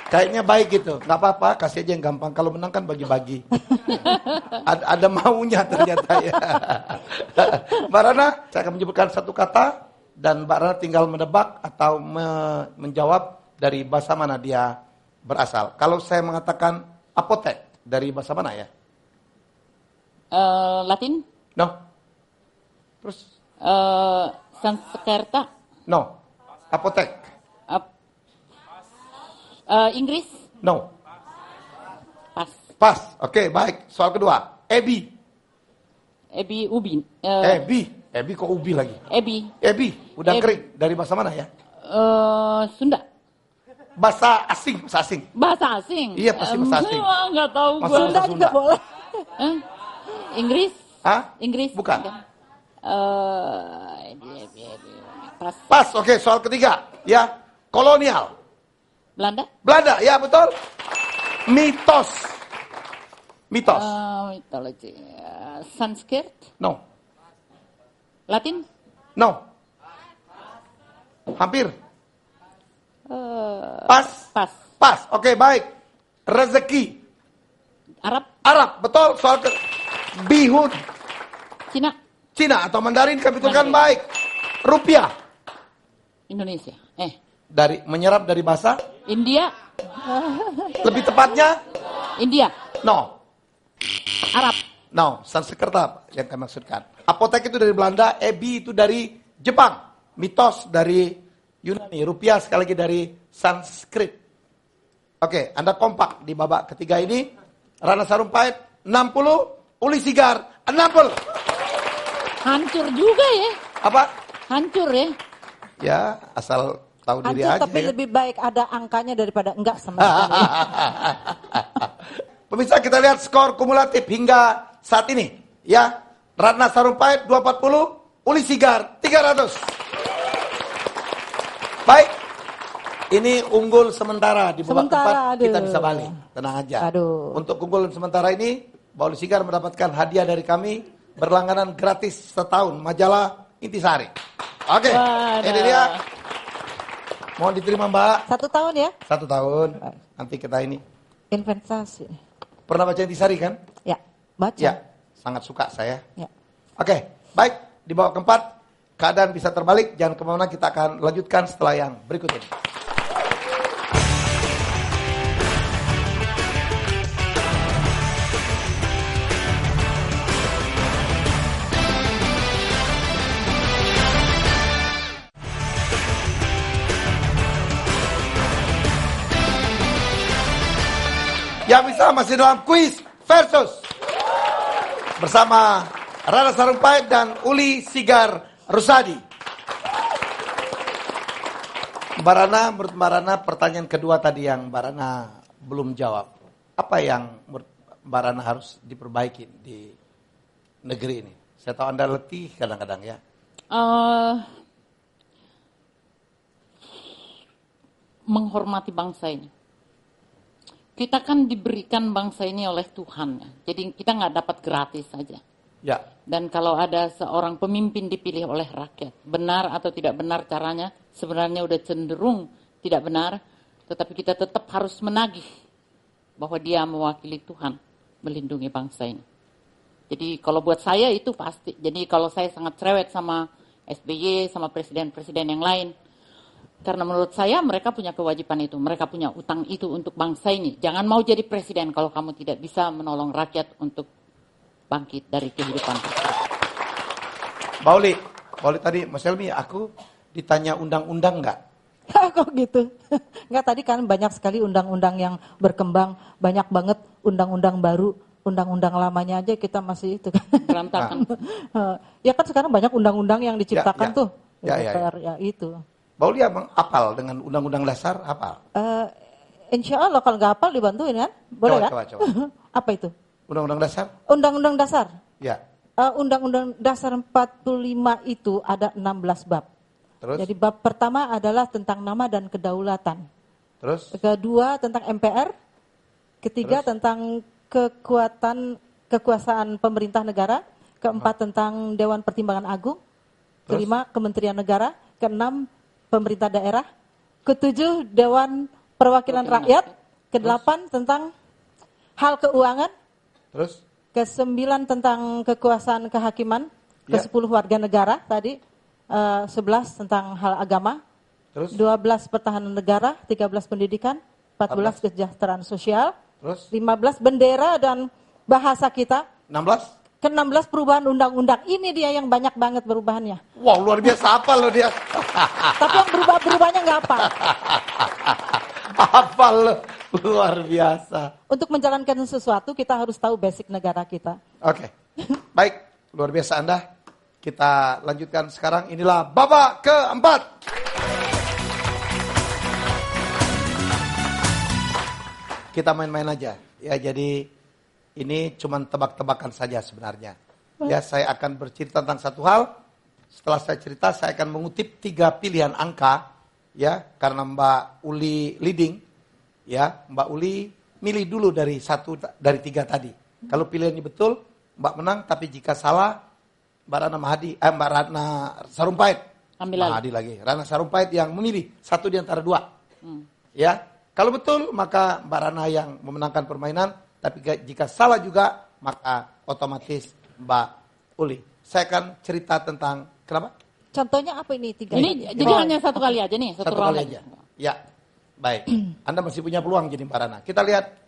Kayaknya baik gitu. Nggak apa-apa, kasih aja yang gampang. Kalau menang kan bagi-bagi. ada maunya ternyata ya. Mbak Rana, saya akan menyebutkan satu kata. Dan Mbak Rana tinggal menebak atau menjawab dari bahasa mana dia berasal. Kalau saya mengatakan apotek, dari bahasa mana ya? Latin? No. Terus? Sanskerta? No. Apotek. Inggris. No. Pas. Pas. Oke, baik. Soal kedua. Ebi. Ubin. Ebi kok ubi lagi? Ebi. Udah kering. Dari bahasa mana ya? Sunda. Bahasa asing. Bahasa asing. Iya, pasti bahasa asing. Nggak tahu Masa gue. Sunda juga boleh. Inggris. Hah? Inggris. Bukan. Pas. Pas. Oke, soal ketiga. Ya. Kolonial. Belanda, ya betul. Mitos. Mitologi. Sanskrit. No. Latin. No. Hampir. Pas. Oke, baik. Rezeki. Arab, betul. Soal bihun. Cina atau Mandarin, kabitulkan baik. Rupiah. Indonesia. Menyerap dari bahasa India. Lebih tepatnya India. No. Arab. No, Sanskerta yang kami maksudkan. Apotek itu dari Belanda, ebi itu dari Jepang, mitos dari Yunani, rupiah sekali lagi dari Sanskrit. Oke, Anda kompak di babak ketiga ini. Ratna Sarumpait 60, Uli Sigar 60. Hancur juga ya. Apa? Hancur ya. Ya, asal tahu diri Hancur, aja. tapi ya. lebih baik ada angkanya daripada enggak sama sekali. Pemirsa, kita lihat skor kumulatif hingga saat ini. Ya, Ratna Sarumpait 240, Uli Sigar 300. Baik, ini unggul sementara di babak keempat. Kita bisa balik, tenang aja. Untuk keunggulan sementara ini, Mbak Uli Sigar mendapatkan hadiah dari kami berlangganan gratis setahun majalah Intisari. Oke, ini dia. Mohon diterima Mbak. 1 tahun ya? 1 tahun. Nanti kita ini. Investasi. Pernah baca Intisari kan? Ya, baca. Ya, sangat suka saya. Ya. Oke, baik. Di babak keempat, keadaan bisa terbalik. Jangan kemana-mana, kita akan lanjutkan setelah yang berikut ini. Ya bisa masih dalam kuis versus bersama Ratna Sarumpait dan Uli Sigar Rusadi. Mbak Rana, menurut Mbak Rana pertanyaan kedua tadi yang Mbak Rana belum jawab. Apa yang menurut Mbak Rana harus diperbaiki di negeri ini? Saya tahu Anda letih kadang-kadang ya. Menghormati bangsa ini. Kita kan diberikan bangsa ini oleh Tuhan, ya. Jadi kita nggak dapat gratis saja. Ya. Dan kalau ada seorang pemimpin dipilih oleh rakyat, benar atau tidak benar caranya, sebenarnya udah cenderung tidak benar, tetapi kita tetap harus menagih bahwa dia mewakili Tuhan, melindungi bangsa ini. Jadi kalau buat saya itu pasti. Jadi kalau saya sangat cerewet sama SBY, sama presiden-presiden yang lain, karena menurut saya mereka punya kewajiban itu, mereka punya utang itu untuk bangsa ini. Jangan mau jadi presiden kalau kamu tidak bisa menolong rakyat untuk bangkit dari kehidupan. Mbak Uli tadi, Mas Helmi, aku ditanya undang-undang nggak? Kok gitu? Nggak, tadi kan banyak sekali undang-undang yang berkembang, banyak banget undang-undang baru, undang-undang lamanya aja kita masih itu kan. Berantakan. Ya kan sekarang banyak undang-undang yang diciptakan tuh. DPR, ya itu. Mbak Uli emang hafal dengan undang-undang dasar, hafal? Insya Allah kalau nggak hafal dibantuin kan? Boleh coba, kan? Coba. Apa itu? Undang-undang dasar? Undang-undang dasar. Ya. Undang-undang dasar 45 itu ada 16 bab. Terus? Jadi bab pertama adalah tentang nama dan kedaulatan. Terus? Kedua tentang MPR. Ketiga tentang kekuasaan pemerintah negara. Keempat tentang Dewan Pertimbangan Agung. Kelima Kementerian Negara. Keenam pemerintah daerah. Ketujuh Dewan Perwakilan Rakyat. Kedelapan tentang hal keuangan. Terus? Ke-9 tentang kekuasaan kehakiman. Ke-10 warga negara tadi. 11 tentang hal agama. Terus? 12 pertahanan negara. 13 pendidikan. 14 kesejahteraan sosial. Terus? 15 bendera dan bahasa kita. 16? Ke-16 perubahan undang-undang. Ini dia yang banyak banget perubahannya. Wow, luar biasa apa loh dia. Tapi yang berubah-berubahnya nggak apa. Hafal luar biasa. Untuk menjalankan sesuatu kita harus tahu basic negara kita. Oke. Baik, luar biasa Anda. Kita lanjutkan sekarang. Inilah babak keempat. Kita main-main aja. Ya, jadi ini cuma tebak-tebakan saja sebenarnya. Ya, saya akan bercerita tentang satu hal. Setelah saya cerita, saya akan mengutip 3 pilihan angka. Ya, karena Mbak Uli leading. Ya, Mbak Uli milih dulu dari 1 dari 3 tadi. Kalau pilihannya betul, Mbak menang. Tapi jika salah, Mbak Ratna Sarumpait. Mahadi lagi. Ratna Sarumpait yang memilih 1 di antara 2. Ya, kalau betul maka Mbak Ratna yang memenangkan permainan. Tapi jika salah juga, maka otomatis Mbak Uli. Saya akan cerita tentang kenapa? Contohnya apa ini 3? Ini jadi hanya 1 kali aja nih, satu kali round aja. Ya, baik. Anda masih punya peluang jadi Mbak Ratna. Kita lihat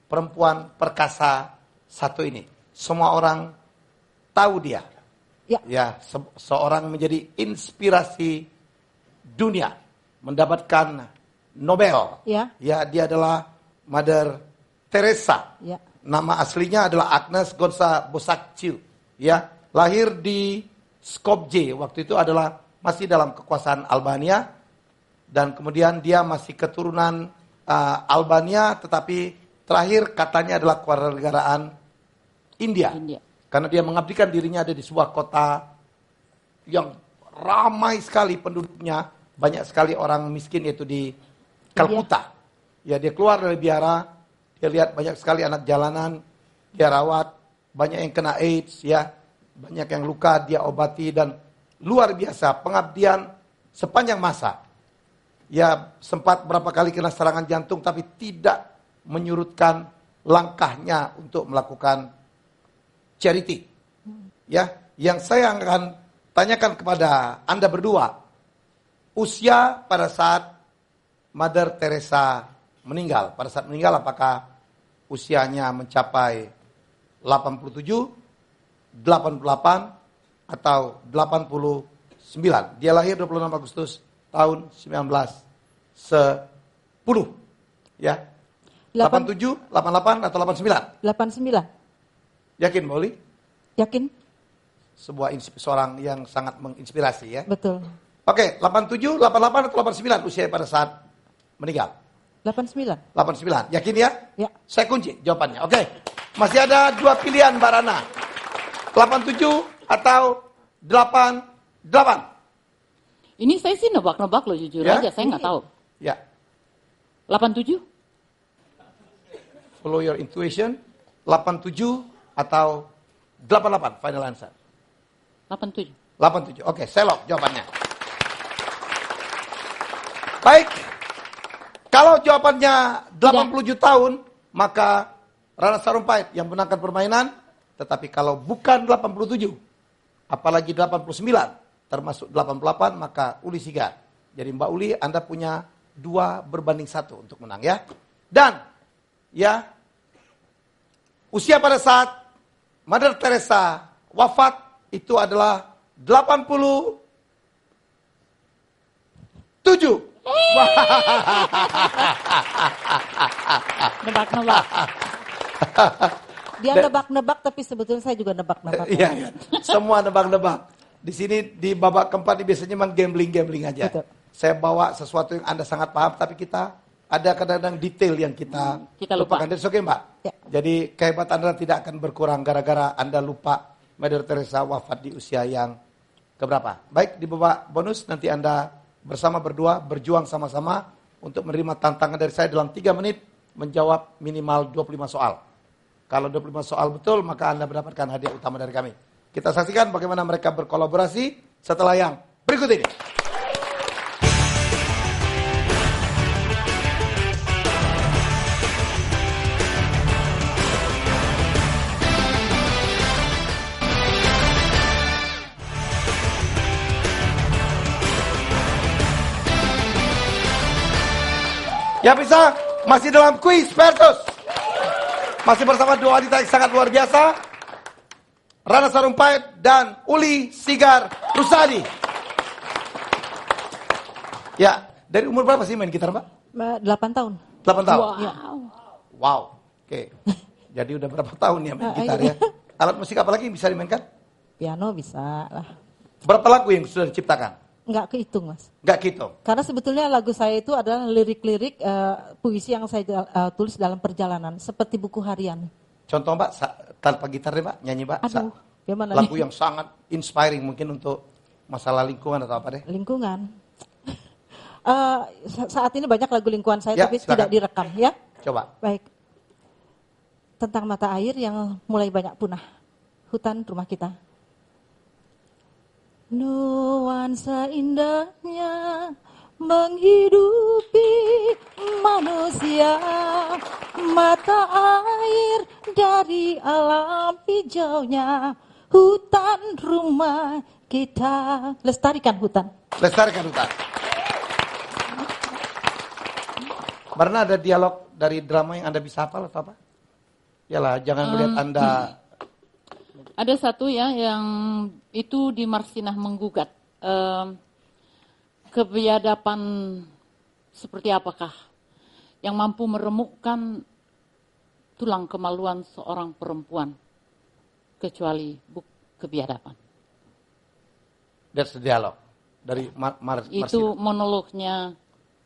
perempuan perkasa satu ini. Semua orang tahu dia. Ya, seorang menjadi inspirasi dunia, mendapatkan Nobel. Ya, dia adalah Mother Teresa. Ya. Nama aslinya adalah Agnes Gonza Bosacchiu. Ya, lahir di Skopje. Waktu itu adalah masih dalam kekuasaan Albania. Dan kemudian dia masih keturunan Albania, tetapi terakhir katanya adalah kewarganegaraan India. Karena dia mengabdikan dirinya ada di sebuah kota yang ramai sekali penduduknya. Banyak sekali orang miskin, yaitu di Kalkuta. Ya, dia keluar dari biara. Dia lihat banyak sekali anak jalanan, dia rawat, banyak yang kena AIDS, ya, banyak yang luka, dia obati, dan luar biasa pengabdian sepanjang masa. Ya, sempat berapa kali kena serangan jantung, tapi tidak menyurutkan langkahnya untuk melakukan charity. Ya, yang saya akan tanyakan kepada Anda berdua, usia pada saat Mother Teresa meninggal. Pada saat meninggal apakah usianya mencapai 87, 88, atau 89. Dia lahir 26 Agustus tahun 1910. Ya. 87, 88, atau 89? 89. Yakin, Mbak Uli? Yakin. Seorang yang sangat menginspirasi, ya. Betul. Oke, 87, 88, atau 89 usia pada saat meninggal? 89. 89. Yakin ya? Ya. Saya kunci jawabannya. Oke. Masih ada 2 pilihan Mbak Ratna. 87 atau 88. Ini saya sih nebak-nebak loh, jujur aja, saya nggak tahu. Ya. 87? Follow your intuition. 87 atau 88. Final answer. 87. 87. Oke, saya lock jawabannya. Baik. Kalau jawabannya 87 tahun, maka Ratna Sarumpait yang menangkan permainan. Tetapi kalau bukan 87, apalagi 89, termasuk 88, maka Uli Sigar. Jadi Mbak Uli, Anda punya 2-1 untuk menang, ya. Dan, ya, usia pada saat Mother Teresa wafat itu adalah 87. Nebak-nebak. Dia nebak-nebak, tapi sebetulnya saya juga nebak-nebak. Iya, semua nebak-nebak. Di sini di babak keempat ini biasanya memang gambling aja. Betul. Saya bawa sesuatu yang Anda sangat paham, tapi kita ada kadang-kadang detail yang kita lupakan. That's okay, Mbak. Ya. Jadi kehebatan Anda tidak akan berkurang gara-gara Anda lupa Mother Teresa wafat di usia yang keberapa. Baik, di babak bonus nanti Anda bersama berdua berjuang sama-sama untuk menerima tantangan dari saya dalam 3 menit menjawab minimal 25 soal. Kalau 25 soal betul, maka Anda mendapatkan hadiah utama dari kami. Kita saksikan bagaimana mereka berkolaborasi setelah yang berikut ini. Ya bisa, masih dalam kuis versus. Masih bersama dua wanita yang sangat luar biasa. Ratna Sarumpait dan Uli Sigar Rusadi. Ya, dari umur berapa sih main gitar, Mbak? 8 tahun. 8 tahun? Wow. Ya. Wow. Oke. Jadi udah berapa tahun ya main gitar ya? Alat musik apa lagi yang bisa dimainkan? Piano bisa lah. Berapa lagu yang sudah diciptakan? Nggak kehitung, Mas. Nggak kehitung? Karena sebetulnya lagu saya itu adalah lirik-lirik puisi yang saya tulis dalam perjalanan. Seperti buku harian. Contoh Mbak, tanpa gitar deh Mbak, nyanyi Mbak. Aduh, gimana lagu nih? yang sangat inspiring mungkin untuk masalah lingkungan atau apa deh? Lingkungan. Saat ini banyak lagu lingkungan saya Ya, tapi silakan. tidak direkam ya. Coba. Baik. Tentang mata air yang mulai banyak punah. Hutan rumah kita. Nuansa indahnya menghidupi manusia. Mata air dari alam hijaunya. Hutan rumah kita. Lestarikan hutan. Lestarikan hutan. Pernah ada dialog dari drama yang Anda bisa hafal atau apa? Yalah, jangan melihat Anda. Ada satu ya yang itu di Marsinah menggugat. Kebiadaban seperti apakah yang mampu meremukkan tulang kemaluan seorang perempuan kecuali kebiadaban. That's the dialog dari Itu Marsinah. monolognya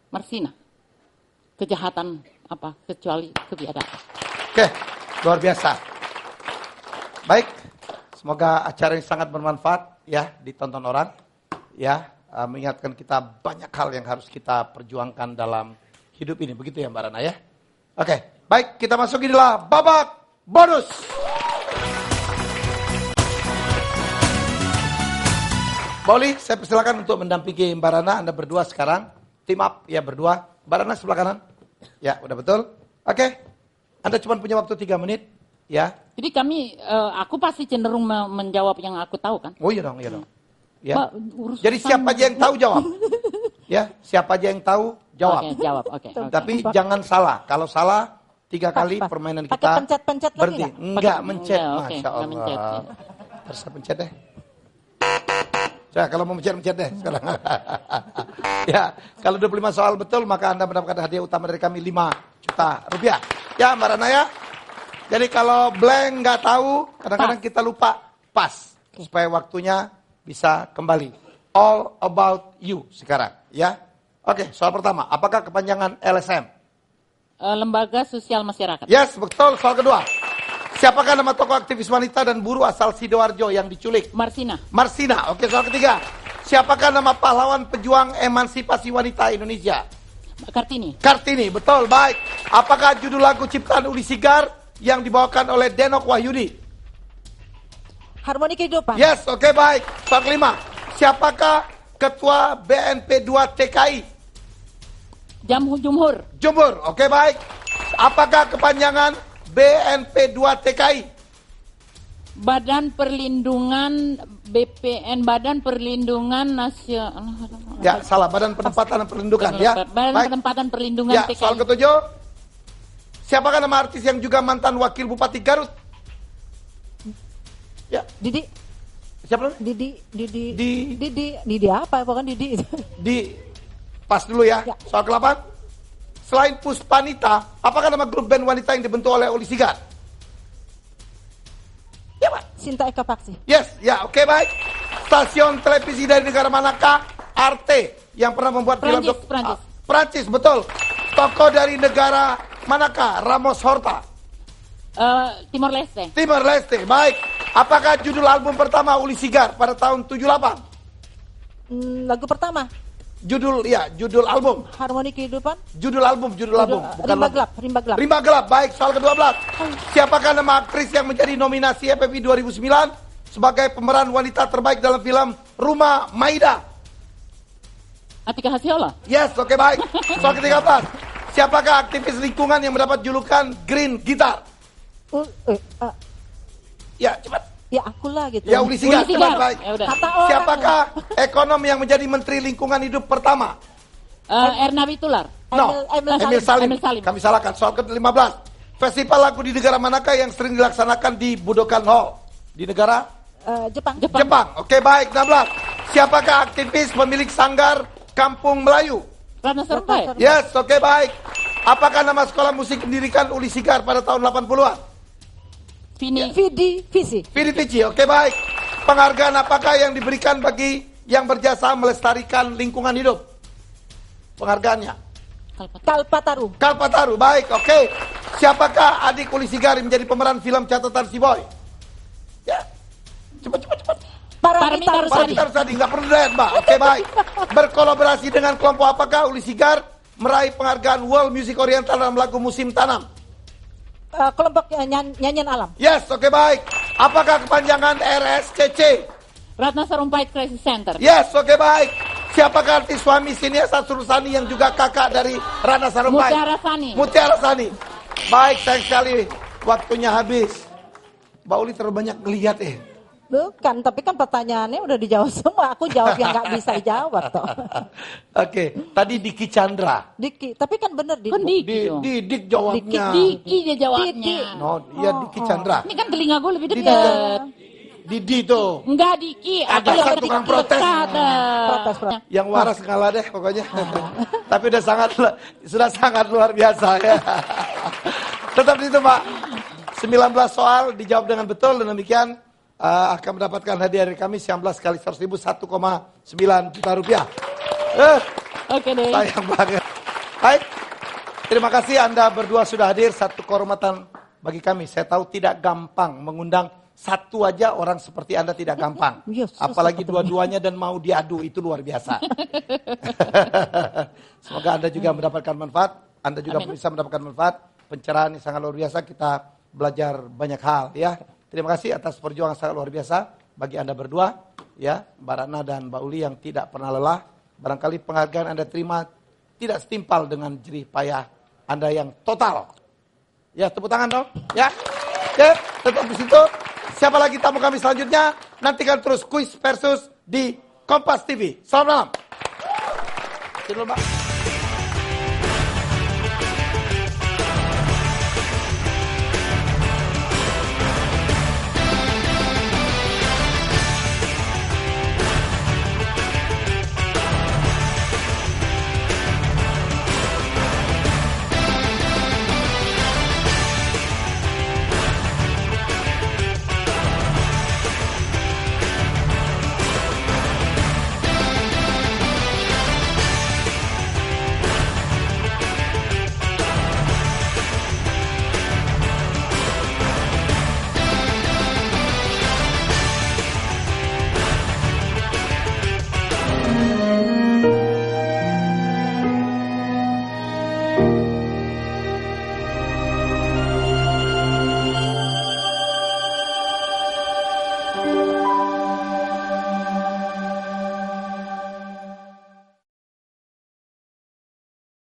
Marsinah. Kejahatan apa kecuali kebiadaban. Oke, luar biasa. Baik, semoga acara ini sangat bermanfaat ya ditonton orang. Ya, mengingatkan kita banyak hal yang harus kita perjuangkan dalam hidup ini. Begitu ya Mbak Rana ya. Oke, baik kita masuk inilah babak bonus. Boleh, saya persilakan untuk mendampingi Mbak Rana. Anda berdua sekarang. Team up ya berdua. Mbak Rana sebelah kanan. Ya, udah betul. Oke. Anda cuma punya waktu 3 menit. Ya. Jadi aku pasti cenderung menjawab yang aku tahu kan. Oh iya dong, iya dong. Ya. Pak, jadi siapa aja yang tahu jawab. Ya, siapa aja yang tahu jawab. Oke, jawab. Oke. Tapi jangan salah. Kalau salah 3 kali permainan kita Pakai pencet-pencet lagi berhenti. Enggak mencet, Oke, Masya Allah. mencet, ya. Terus saya pencet deh. Coba kalau mau mencet deh sekarang. Ya, kalau 25 soal betul maka Anda mendapatkan hadiah utama dari kami 5 juta rupiah. Ya, Mbak Rana ya. Jadi kalau blank nggak tahu, kadang-kadang kita lupa pas supaya waktunya bisa kembali. All about you sekarang, ya. Oke, soal pertama, apakah kepanjangan LSM? Lembaga Sosial Masyarakat. Yes, betul. Soal kedua. Siapakah nama tokoh aktivis wanita dan buruh asal Sidoarjo yang diculik? Marsinah. Marsinah. Oke, soal ketiga. Siapakah nama pahlawan pejuang emansipasi wanita Indonesia? Kartini. Kartini, betul, baik. Apakah judul lagu ciptaan Uli Sigar yang dibawakan oleh Denok Wahyudi? Harmoni Kehidupan. Yes, oke, baik. Soal kelima. Siapakah ketua BNP 2 TKI? Jumhur. Jumhur, oke, baik. Apakah kepanjangan BNP 2 TKI? Badan Perlindungan BPN, Badan Perlindungan Nasional. Ya, salah. Badan Penempatan dan Perlindungan. Ya. Badan Baik. Penempatan Perlindungan Ya, TKI. soal ketujuh. Siapakah nama artis yang juga mantan wakil Bupati Garut? Ya. Didi. Siapa namanya? Didi apa? Pokoknya Didi. Di pas dulu ya. Soal ke-8. Selain Puspanita, apakah nama grup band wanita yang dibentuk oleh Uli Sigar? Ya, Pak. Sinta Eka Paksi. Yes, ya, oke, baik. Stasiun televisi dari negara manakah Arte yang pernah membuat film Prancis. Prancis, betul. Tokoh dari negara manakah Ramos Horta? Timor Leste. Timor Leste, baik. Apakah judul album pertama Uli Sigar pada tahun 78? Lagu pertama. Judul album. Harmoni Kehidupan. Judul album. Bukan Rimba lagu. Gelap. Rimba Gelap, baik. Soal ke-12. Siapakah nama aktris yang menjadi nominasi FFI 2009 sebagai pemeran wanita terbaik dalam film Rumah Maida? Atika Hasyola. Yes, oke, baik. Soal ke-13. Siapakah aktivis lingkungan yang mendapat julukan Green Guitar? Ya, cepat. Ya akulah gitu. Ya, Uli Sigar. Cepat, baik. Ya udah. Siapakah ekonom yang menjadi Menteri Lingkungan Hidup pertama? Erna Witular. No, Emil Salim. Kami salahkan. Soal ke-15. Festival lagu di negara manakah yang sering dilaksanakan di Budokan Hall? Di negara? Jepang. Oke, baik. 16. Siapakah aktivis pemilik sanggar Kampung Melayu? Ratna Sarumpait. Yes, oke, baik. Apakah nama sekolah musik didirikan Uli Sigar pada tahun 80-an? Vidi Vici, oke, baik. Penghargaan apakah yang diberikan bagi yang berjasa melestarikan lingkungan hidup? Penghargaannya? Kalpataru, baik, oke. Siapakah adik Uli Sigar yang menjadi pemeran film catatan si Boy? Ya, cepat. Paramita Rusadi, nggak perlu lihat, Mbak. Oke, baik. Berkolaborasi dengan kelompok apakah Uli Sigar meraih penghargaan World Music Oriental dalam lagu Musim Tanam? Kelompok nyanyian alam. Yes, oke, baik. Apakah kepanjangan RSCC? Ratna Sarumpait Crisis Center. Yes, oke, baik. Siapakah artis suami sinias Rusani yang juga kakak dari Ratna Sarumpait? Mutiara Sani. Baik, sayang sekali. Waktunya habis. Mbak Uli terlalu banyak ngeliat Bukan, tapi kan pertanyaannya udah dijawab semua. Aku jawab yang nggak bisa jawab toh. Oke, tadi Diki Chandra. Diki, tapi kan bener Diki. Kan Diki. Dik jawabnya. Diki dia jawabnya. Iya Diki Chandra. Ini kan telinga gue lebih dekat. Didi tuh. Enggak Diki, ada yang satu tukang protes. Protes. Yang waras ngalah deh pokoknya. Tapi sudah sangat luar biasa ya. Tetap di situ, Pak. 19 soal dijawab dengan betul dan demikian akan mendapatkan hadiah dari kami 19 kali 100.000 1,9 juta rupiah. Oke deh. Sayang banget. Baik. Terima kasih Anda berdua sudah hadir. Satu kehormatan bagi kami. Saya tahu tidak gampang mengundang satu aja orang seperti Anda, tidak gampang. Apalagi dua-duanya dan mau diadu, itu luar biasa. Semoga Anda juga mendapatkan manfaat. Anda juga bisa mendapatkan manfaat. Pencerahan yang sangat luar biasa. Kita belajar banyak hal ya. Terima kasih atas perjuangan sangat luar biasa bagi Anda berdua, ya, Mbak Ratna dan Mbak Uli yang tidak pernah lelah. Barangkali penghargaan Anda terima tidak setimpal dengan jerih payah Anda yang total. Ya, tepuk tangan dong, ya. Oke, tetap di situ. Siapa lagi tamu kami selanjutnya? Nantikan terus Kuis Versus di Kompas TV. Selamat malam.